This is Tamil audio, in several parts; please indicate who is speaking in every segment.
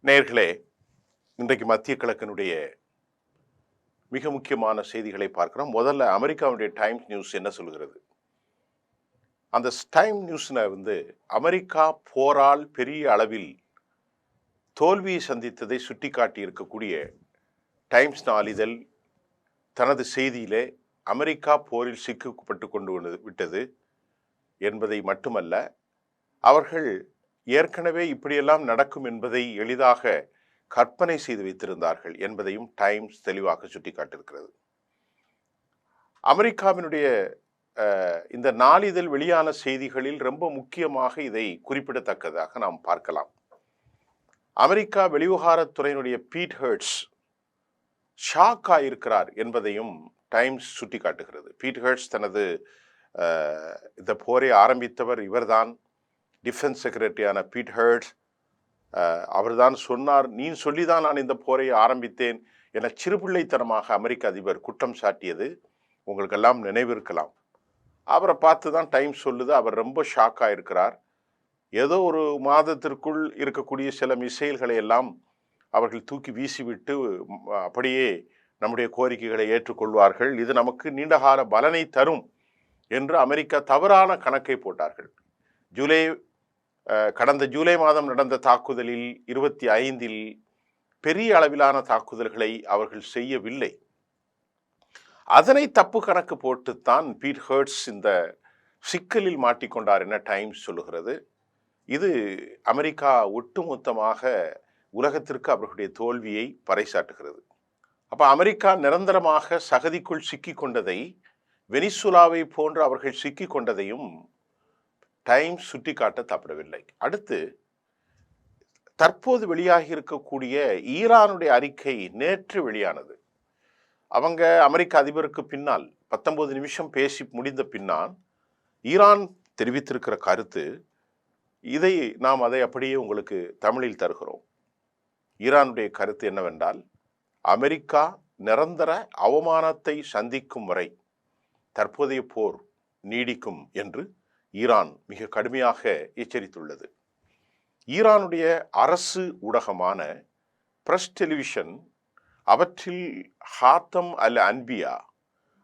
Speaker 1: நேயர்களே, இன்றைக்கு மத்திய கிழக்கினுடைய மிக முக்கியமான செய்திகளை பார்க்கிறோம். முதல்ல அமெரிக்காவுடைய டைம்ஸ் நியூஸ் என்ன சொல்கிறது? அந்த டைம் நியூஸ்ல அமெரிக்கா போரால் பெரிய அளவில் தோல்வியை சந்தித்ததை சுட்டிக்காட்டி இருக்கக்கூடிய டைம்ஸ் நாளிதழ் தனது செய்தியிலே அமெரிக்கா போரில் சிக்கப்பட்டு கொண்டு விட்டது என்பதை மட்டுமல்ல, அவர்கள் ஏற்கனவே இப்படியெல்லாம் நடக்கும் என்பதை எளிதாக கற்பனை செய்து வைத்திருந்தார்கள் என்பதையும் டைம்ஸ் தெளிவாக சுட்டிக்காட்டியிருக்கிறது. அமெரிக்காவினுடைய இந்த நாளிதழ் வெளியான செய்திகளில் ரொம்ப முக்கியமாக இதை குறிப்பிடத்தக்கதாக நாம் பார்க்கலாம். அமெரிக்கா வெளிவிவகாரத்துறையினுடைய பீட் ஹெர்ட்ஸ் ஷாக் ஆயிருக்கிறார் என்பதையும் டைம்ஸ் சுட்டிக்காட்டுகிறது. பீட் ஹெர்ட்ஸ் தனது இந்த போரை ஆரம்பித்தவர் இவர்தான். டிஃபென்ஸ் செக்ரட்டரியான பீட் ஹெர்ட்ஸ் அவர்தான் சொன்னார், நீ சொல்லிதான் நான் இந்த போரை ஆரம்பித்தேன் என சிறுபிள்ளைத்தனமாக அமெரிக்க அதிபர் குற்றம் சாட்டியது உங்களுக்கெல்லாம் நினைவிருக்கலாம். அவரை பார்த்து தான் டைம்ஸ் சொல்லுது, அவர் ரொம்ப ஷாக் ஆயிருக்கிறார். ஏதோ ஒரு மாதத்திற்குள் இருக்கக்கூடிய சில மிசைல்களை எல்லாம் அவர்கள் தூக்கி வீசிவிட்டு அப்படியே நம்முடைய கோரிக்கைகளை ஏற்றுக்கொள்வார்கள், இது நமக்கு நீண்டகால பலனை தரும் என்று அமெரிக்கா தவறான கணக்கை போட்டார்கள். கடந்த ஜூலை மாதம் நடந்த தாக்குதலில் 25 பெரிய அளவிலான தாக்குதல்களை அவர்கள் செய்யவில்லை. அதனை தப்பு கணக்கு போட்டுத்தான் பீட் ஹெர்ட்ஸ் இந்த சிக்கலில் மாட்டிக்கொண்டார் என டைம்ஸ் சொல்லுகிறது. இது அமெரிக்கா ஒட்டுமொத்தமாக உலகத்திற்கு அவர்களுடைய தோல்வியை பறைசாட்டுகிறது. அப்ப அமெரிக்கா நிரந்தரமாக சகதிக்குள் சிக்கி கொண்டதை, வெனிசுலாவை போன்று அவர்கள் சிக்கி கொண்டதையும் டைம்ஸ் சுட்டிக்காட்ட தப்படவில்லை. அடுத்து தற்போது வெளியாகி இருக்கக்கூடிய ஈரானுடைய அறிக்கை நேற்று வெளியானது. அவங்க அமெரிக்க அதிபருக்கு பின்னால் 19 நிமிஷம் பேசி முடிந்த பின்னால் ஈரான் தெரிவித்திருக்கிற கருத்து, நாம் அதை அப்படியே உங்களுக்கு தமிழில் தருகிறோம். ஈரானுடைய கருத்து என்னவென்றால், அமெரிக்கா நிரந்தர அவமானத்தை சந்திக்கும் வரை தற்போதைய போர் நீடிக்கும் என்று ஈரான் மிக கடுமையாக எச்சரித்துள்ளது. ஈரானுடைய அரசு ஊடகமான பிரஸ் டெலிவிஷன் அவற்றில் ஹாத்தம் அல் அன்பியா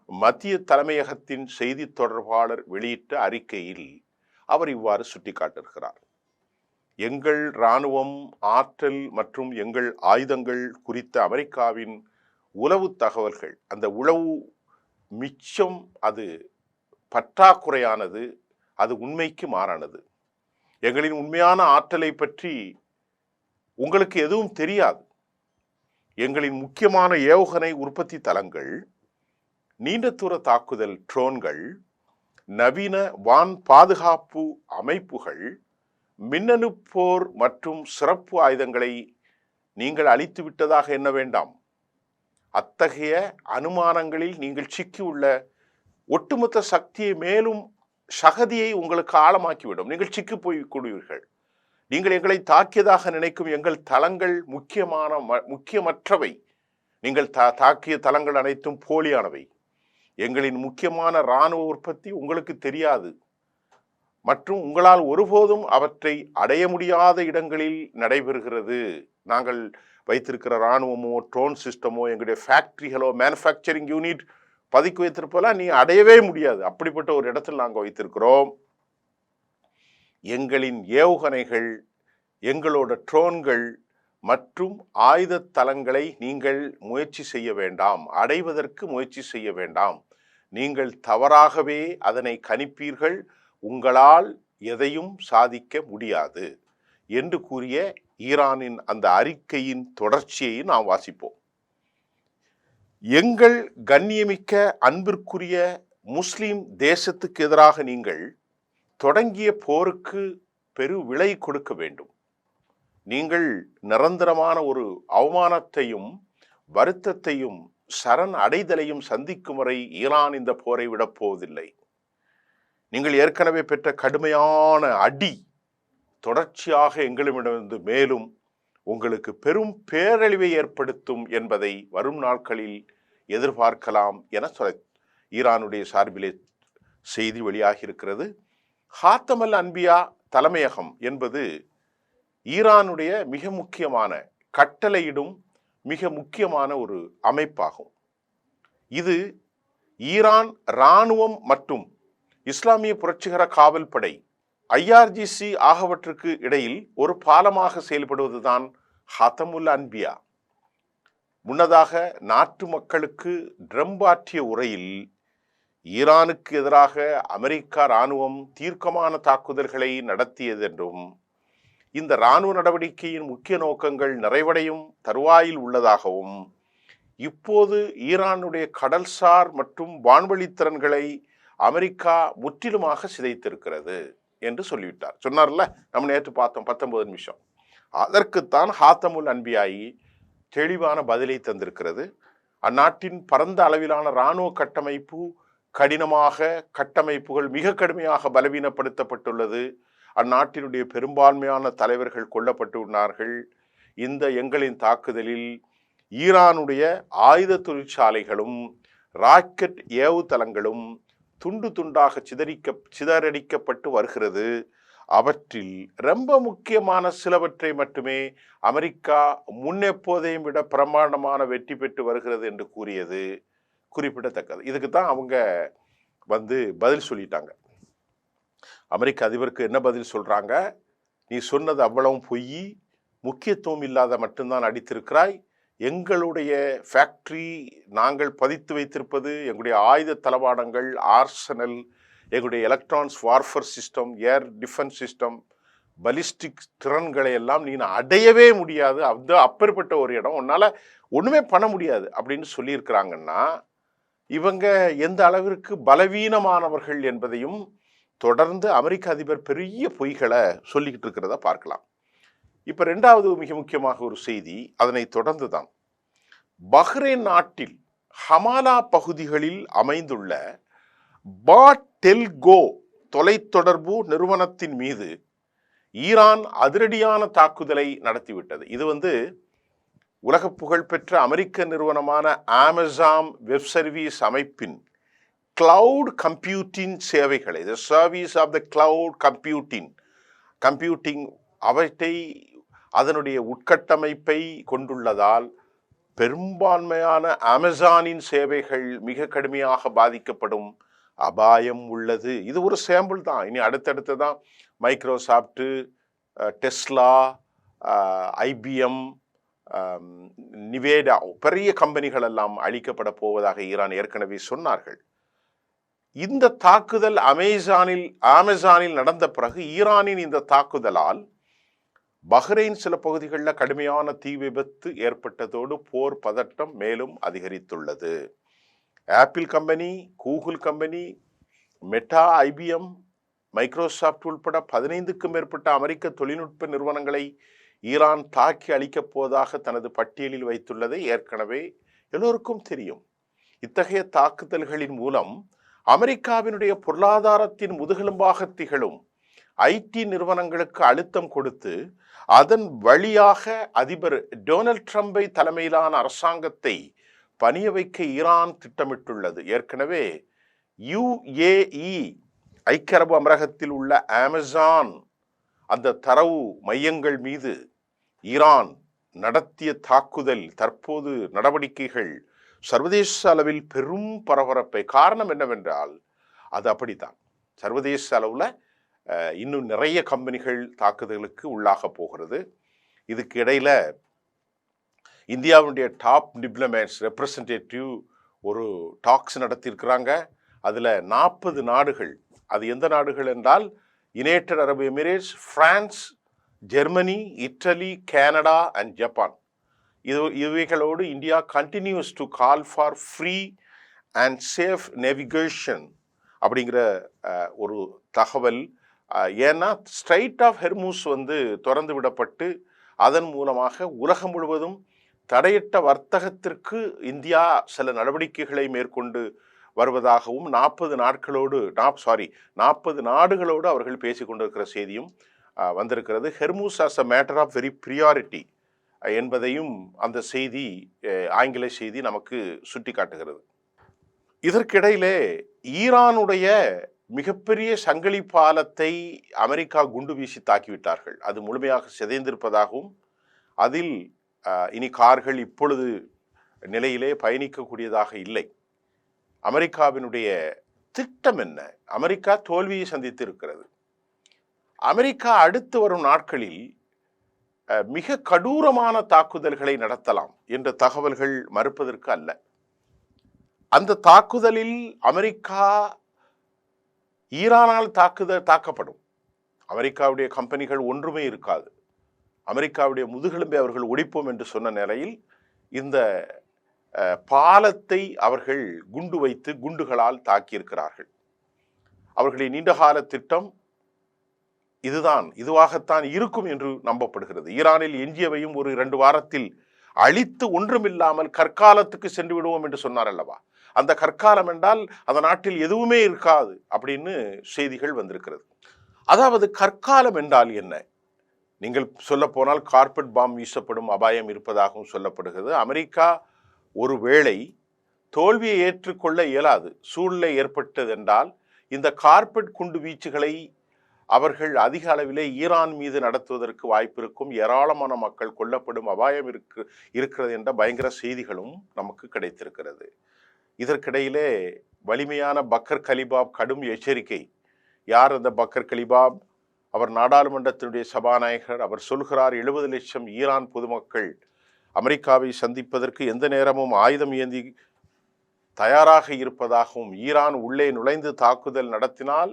Speaker 1: மத்திய தலைமையகத்தின் செய்தி தொடர்பாளர் வெளியிட்ட அறிக்கையில் அவர் இவ்வாறு சுட்டிக்காட்டிருக்கிறார். எங்கள் இராணுவம், ஆற்றல் மற்றும் எங்கள் ஆயுதங்கள் குறித்த அமெரிக்காவின் உளவு தகவல்கள், அந்த உளவு மிச்சம் அது பற்றாக்குறையானது, அது உண்மைக்கு மாறானது. எங்களின் உண்மையான ஆற்றலை பற்றி உங்களுக்கு எதுவும் தெரியாது. எங்களின் முக்கியமான ஏவுகணை உற்பத்தி தளங்கள், நீண்ட தூர தாக்குதல் ட்ரோன்கள், நவீன வான் பாதுகாப்பு அமைப்புகள், மின்னணு போர் மற்றும் சிறப்பு ஆயுதங்களை நீங்கள் அழித்து விட்டதாக எண்ண வேண்டாம். அத்தகைய அனுமானங்களில் நீங்கள் சிக்கியுள்ள ஒட்டுமொத்த சக்தியை மேலும் சகதியை உங்களுக்கு ஆழமாக்கிவிடும். நீங்கள் சிக்கி போய் கூடுவீர்கள். நீங்கள் எங்களை தாக்கியதாக நினைக்கும் எங்கள் தளங்கள் முக்கியமற்றவை. நீங்கள் தாக்கிய தளங்கள் அனைத்தும் போலியானவை. எங்களின் முக்கியமான இராணுவ உற்பத்தி உங்களுக்கு தெரியாது மற்றும் உங்களால் ஒருபோதும் அவற்றை அடைய முடியாத இடங்களில் நடைபெறுகிறது. நாங்கள் வைத்திருக்கிற இராணுவமோ ட்ரோன் சிஸ்டமோ எங்களுடைய ஃபேக்டரிகளோ மேனுஃபேக்சரிங் யூனிட் பதுக்கி வைத்திருப்பதெல்லாம் நீ அடையவே முடியாது. அப்படிப்பட்ட ஒரு இடத்தில் நாங்கள் வைத்திருக்கிறோம். எங்களின் ஏவுகணைகள், எங்களோட ட்ரோன்கள் மற்றும் ஆயுத தளங்களை நீங்கள் முயற்சி செய்ய வேண்டாம், அடைவதற்கு முயற்சி செய்ய வேண்டாம். நீங்கள் தவறாகவே அதனை கணிப்பீர்கள். உங்களால் எதையும் சாதிக்க முடியாது என்று கூறிய ஈரானின் அந்த அறிக்கையின் தொடர்ச்சியை நாம் வாசிப்போம். எங்கள் கண்ணியமிக்க அன்பிற்குரிய முஸ்லிம் தேசத்துக்கு எதிராக நீங்கள் தொடங்கிய போருக்கு பெரு விலை கொடுக்க வேண்டும். நீங்கள் நிரந்தரமான ஒரு அவமானத்தையும் வருத்தத்தையும் சரண் அடைதலையும் சந்திக்கும் வரை ஈரான் இந்த போரை விடப் போவதில்லை. நீங்கள் ஏற்கனவே பெற்ற கடுமையான அடி தொடர்ச்சியாக எங்களிடமிருந்து மேலும் உங்களுக்கு பெரும் பேரழிவை ஏற்படுத்தும் என்பதை வரும் நாட்களில் எதிர்பார்க்கலாம் என ஈரானுடைய சார்பிலே செய்தி வெளியாகி இருக்கிறது. ஹாத்தம் அல் அன்பியா தலைமையகம் என்பது ஈரானுடைய மிக முக்கியமான கட்டளையிடும் மிக முக்கியமான ஒரு அமைப்பாகும். இது ஈரான் இராணுவம் மற்றும் இஸ்லாமிய புரட்சிகர காவல் படை IRGC ஆகியவற்றுக்கு இடையில் ஒரு பாலமாக செயல்படுவதுதான் ஹாத்தமுல் அன்பியா. முன்னதாக நாட்டு மக்களுக்கு ட்ரம்பாற்றிய உரையில் ஈரானுக்கு எதிராக அமெரிக்கா இராணுவம் தீர்க்கமான தாக்குதல்களை நடத்தியதென்றும் இந்த இராணுவ நடவடிக்கையின் முக்கிய நோக்கங்கள் நிறைவடையும் தருவாயில் உள்ளதாகவும் இப்போது ஈரானுடைய கடல்சார் மற்றும் வான்வழி திறன்களை அமெரிக்கா முற்றிலுமாக சிதைத்திருக்கிறது என்று சொல்லிவிட்டார். சொன்னார்ல, நம்ம நேற்று பார்த்தோம் 19 நிமிஷம். அதற்குத்தான் ஹாத்தமுல் அன்பியாயி தெளிவான பதிலை தந்திருக்கிறது. அந்நாட்டின் பரந்த அளவிலான இராணுவ கட்டமைப்பு கடினமாக கட்டமைப்புகள் மிக கடுமையாக பலவீனப்படுத்தப்பட்டுள்ளது. அந்நாட்டினுடைய பெரும்பான்மையான தலைவர்கள் கொல்லப்பட்டுள்ளார்கள். இந்த எங்களின் தாக்குதலில் ஈரானுடைய ஆயுத தொழிற்சாலைகளும் ராக்கெட் ஏவுதளங்களும் துண்டு துண்டாக சிதறடிக்கப்பட்டு வருகிறது. அவற்றில் ரொம்ப முக்கியமான சிலவற்றை மட்டுமே அமெரிக்கா முன்னெப்போதையும் விட பிரமாண்டமான வெற்றி பெற்று வருகிறது என்று கூறியது குறிப்பிடத்தக்கது. இதுக்கு தான் அவங்க பதில் சொல்லிட்டாங்க. அமெரிக்க அதிபருக்கு என்ன பதில் சொல்றாங்க? நீ சொன்னது அவ்வளவு பொய், முக்கியத்துவம் இல்லாத மட்டும்தான் அடித்திருக்கிறாய். எங்களுடைய ஃபேக்டரி நாங்கள் பதித்து வைத்திருப்பது எங்களுடைய ஆயுத தளவாடங்கள், ஆர்சனல், எங்களுடைய electronics warfare system, air defence system, ballistic திறன்களை எல்லாம் நீ அடையவே முடியாது. அது அப்பேற்பட்ட ஒரு இடம், உன்னால ஒண்ணுமே பண்ண முடியாது அப்படின்னு சொல்லியிருக்கிறாங்கன்னா இவங்க எந்த அளவிற்கு பலவீனமானவர்கள் என்பதையும் தொடர்ந்து அமெரிக்க அதிபர் பெரிய பொய்களை சொல்லிக்கிட்டு இருக்கிறத பார்க்கலாம். இப்ப 2வது மிக முக்கியமாக ஒரு செய்தி, அதனை தொடர்ந்து தான் பஹ்ரைன் நாட்டில் ஹமாலா பகுதிகளில் அமைந்துள்ள பாடெல்கோ தொலைத்தொடர்பு நிறுவனத்தின் மீது ஈரான் அதிரடியான தாக்குதலை நடத்திவிட்டது. இது உலக புகழ்பெற்ற அமெரிக்க நிறுவனமான அமேசான் வெப் சர்வீஸ் அமைப்பின் கிளவுட் கம்ப்யூட்டிங் சேவைகளை, service of the cloud computing அவற்றை அதனுடைய உட்கட்டமைப்பை கொண்டுள்ளதால் பெரும்பான்மையான அமேசானின் சேவைகள் மிக கடுமையாக பாதிக்கப்படும் அபாயம் உள்ளது. இது ஒரு சாம்பிள் தான். இனி அடுத்தடுத்து தான் மைக்ரோசாஃப்ட், டெஸ்லா, IBM, நிவேடா பெரிய கம்பெனிகள் எல்லாம் அழிக்கப்பட போவதாக ஈரான் ஏற்கனவே சொன்னார்கள். இந்த தாக்குதல் அமேசானில் நடந்த பிறகு ஈரானின் இந்த தாக்குதலால் பஹ்ரைன் சில பகுதிகளில் கடுமையான தீ விபத்து ஏற்பட்டதோடு போர் பதட்டம் மேலும் அதிகரித்துள்ளது. Apple company, Google company, meta, IBM, Microsoft உட்பட 15க்கும் மேற்பட்ட அமெரிக்க தொழில்நுட்ப நிறுவனங்களை ஈரான் தாக்கி அழிக்கப் போவதாக தனது பட்டியலில் வைத்துள்ளதை ஏற்கனவே எல்லோருக்கும் தெரியும். இத்தகைய தாக்குதல்களின் மூலம் அமெரிக்காவினுடைய பொருளாதாரத்தின் முதுகெலும்பாக திகழும் IT நிறுவனங்களுக்கு அழுத்தம் கொடுத்து அதன் வழியாக அதிபர் டொனால்ட் ட்ரம்பை தலைமையிலான அரசாங்கத்தை பணிய வைக்க ஈரான் திட்டமிட்டுள்ளது. ஏற்கனவே UAE, ஐக்கிய அரபு அமீரகத்தில் உள்ள அமேசான் அந்த தரவு மையங்கள் மீது ஈரான் நடத்திய தாக்குதல், தற்போது நடவடிக்கைகள் சர்வதேச அளவில் பெரும் பரபரப்பை, காரணம் என்னவென்றால் அது அப்படித்தான். சர்வதேச அளவில் இன்னும் நிறைய கம்பெனிகள் தாக்குதலுக்கு உள்ளாக போகிறது. இதுக்கு இடையில இந்தியாவுடைய டாப் டிப்ளமேட்ஸ் ரெப்ரசன்டேட்டிவ் ஒரு டாக்ஸ் நடத்தியிருக்கிறாங்க. அதில் 40 நாடுகள், அது எந்த நாடுகள் என்றால் United Arab Emirates, France, Germany, Italy, Canada and Japan. இவைகளோடு India continues to call for free and safe navigation அப்படிங்கிற ஒரு தகவல். ஏன்னா ஸ்ட்ரைட் ஆஃப் ஹெர்மூஸ் திறந்து விடப்பட்டு அதன் மூலமாக உலகம் முழுவதும் தடையற்ற வர்த்தகத்திற்கு இந்தியா சில நடவடிக்கைகளை மேற்கொண்டு வருவதாகவும் 40 நாடுகளோடு அவர்கள் பேசிக் கொண்டிருக்கிற செய்தியும் வந்திருக்கிறது. Hormuz as a matter of very priority என்பதையும் அந்த செய்தி, ஆங்கில செய்தி நமக்கு சுட்டி காட்டுகிறது. இதற்கிடையிலே ஈரானுடைய மிகப்பெரிய சங்கிலி பாலத்தை அமெரிக்கா குண்டு வீசி தாக்கிவிட்டார்கள். அது முழுமையாக சிதைந்திருப்பதாகவும் அதில் இனி கார்கள் இப்பொழுது நிலையிலே பயணிக்கக்கூடியதாக இல்லை. அமெரிக்காவினுடைய திட்டம் என்ன? அமெரிக்கா தோல்வியை சந்தித்து இருக்கிறது. அமெரிக்கா அடுத்து வரும் நாட்களில் மிக கடூரமான தாக்குதல்களை நடத்தலாம் என்ற தகவல்கள் மறுப்பதற்கு அல்ல. அந்த தாக்குதலில் அமெரிக்கா ஈரானால் தாக்கப்படும். அமெரிக்காவுடைய கம்பெனிகள் ஒன்றுமே இருக்காது. அமெரிக்காவுடைய முதுகெலும்பை அவர்கள் ஒடிப்போம் என்று சொன்ன நிலையில் இந்த பாலத்தை அவர்கள் குண்டு வைத்து குண்டுகளால் தாக்கியிருக்கிறார்கள். அவர்களுடைய நீண்டகால திட்டம் இதுவாகத்தான் இருக்கும் என்று நம்பப்படுகிறது. ஈரானில் எஞ்சியவையும் ஒரு 2 வாரத்தில் அழித்து ஒன்றுமில்லாமல் கற்காலத்துக்கு சென்று விடுவோம் என்று சொன்னார் அல்லவா? அந்த கற்காலம் என்றால் அந்த நாட்டில் எதுவுமே இருக்காது அப்படின்னு செய்திகள் வந்திருக்கிறது. அதாவது கற்காலம் என்றால் என்ன? நீங்கள் சொல்ல போனால் கார்பெட் பாம் வீசப்படும் அபாயம் இருப்பதாகவும் சொல்லப்படுகிறது. அமெரிக்கா ஒருவேளை தோல்வியை ஏற்றுக்கொள்ள இயலாது சூழ்நிலை ஏற்பட்டதென்றால் இந்த கார்பெட் குண்டு வீச்சுகளை அவர்கள் அதிக அளவிலே ஈரான் மீது நடத்துவதற்கு வாய்ப்பு இருக்கும். ஏராளமான மக்கள் கொல்லப்படும் அபாயம் இருக்கிறது என்ற பயங்கர செய்திகளும் நமக்கு கிடைத்திருக்கிறது. இதற்கிடையிலே வலிமையான பக்கர் கலிபாப் கடும் எச்சரிக்கை. யார் அந்த பக்கர் கலிபாப்? அவர் நாடாளுமன்றத்தினுடைய சபாநாயகர். அவர் சொல்கிறார் 70 லட்சம் ஈரான் பொதுமக்கள் அமெரிக்காவை சந்திப்பதற்கு எந்த நேரமும் ஆயுதம் ஏந்தி தயாராக இருப்பதாகவும் ஈரான் உள்ளே நுழைந்து தாக்குதல் நடத்தினால்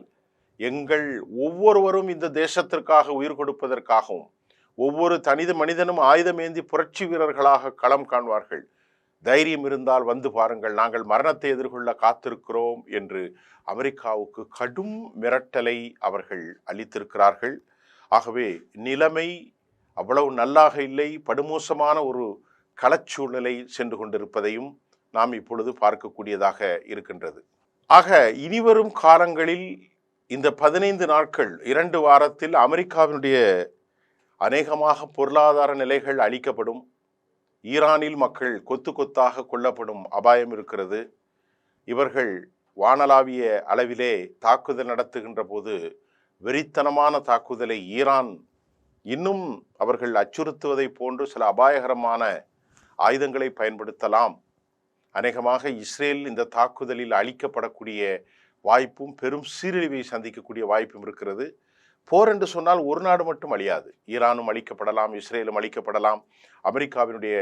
Speaker 1: எங்கள் ஒவ்வொருவரும் இந்த தேசத்திற்காக உயிர் கொடுப்பதற்காகவும் ஒவ்வொரு மனிதனும் ஆயுதம் ஏந்தி புரட்சி வீரர்களாக களம் காண்பார்கள். தைரியம் இருந்தால் வந்து பாருங்கள், நாங்கள் மரணத்தை எதிர்கொள்ள காத்திருக்கிறோம் என்று அமெரிக்காவுக்கு கடும் மிரட்டலை அவர்கள் அளித்திருக்கிறார்கள். ஆகவே நிலைமை அவ்வளவு நல்லாக இல்லை, படுமோசமான ஒரு களச்சூழ்நிலை சென்று கொண்டிருப்பதையும் நாம் இப்பொழுது பார்க்கக்கூடியதாக இருக்கின்றது. ஆக இனிவரும் காலங்களில் இந்த 15 நாட்கள் 2 வாரத்தில் அமெரிக்காவினுடைய அநேகமாக பொருளாதார நிலைகள் அளிக்கப்படும். ஈரானில் மக்கள் கொத்து கொத்தாக கொல்லப்படும் அபாயம் இருக்கிறது. இவர்கள் வானளாவிய அளவிலே தாக்குதல் நடத்துகின்ற போது வெறித்தனமான தாக்குதலை ஈரான் இன்னும் அவர்கள் அச்சுறுத்துவதை போன்று சில அபாயகரமான ஆயுதங்களை பயன்படுத்தலாம். அநேகமாக இஸ்ரேல் இந்த தாக்குதலில் அளிக்கப்படக்கூடிய வாய்ப்பும் பெரும் சீரழிவை சந்திக்கக்கூடிய வாய்ப்பும் இருக்கிறது. போர் என்று சொன்னால் ஒரு நாடு மட்டும் அழியாது. ஈரானும் அழிக்கப்படலாம், இஸ்ரேலும் அழிக்கப்படலாம், அமெரிக்காவினுடைய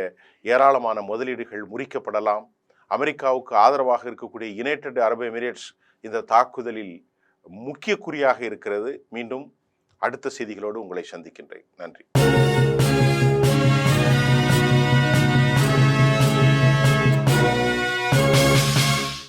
Speaker 1: ஏராளமான முதலீடுகள் முறிக்கப்படலாம். அமெரிக்காவுக்கு ஆதரவாக இருக்கக்கூடிய யுனைடெட் அரபு எமிரேட்ஸ் இந்த தாக்குதலில் முக்கிய குறியாக இருக்கிறது. மீண்டும் அடுத்த செய்திகளோடு உங்களை சந்திக்கின்றேன். நன்றி.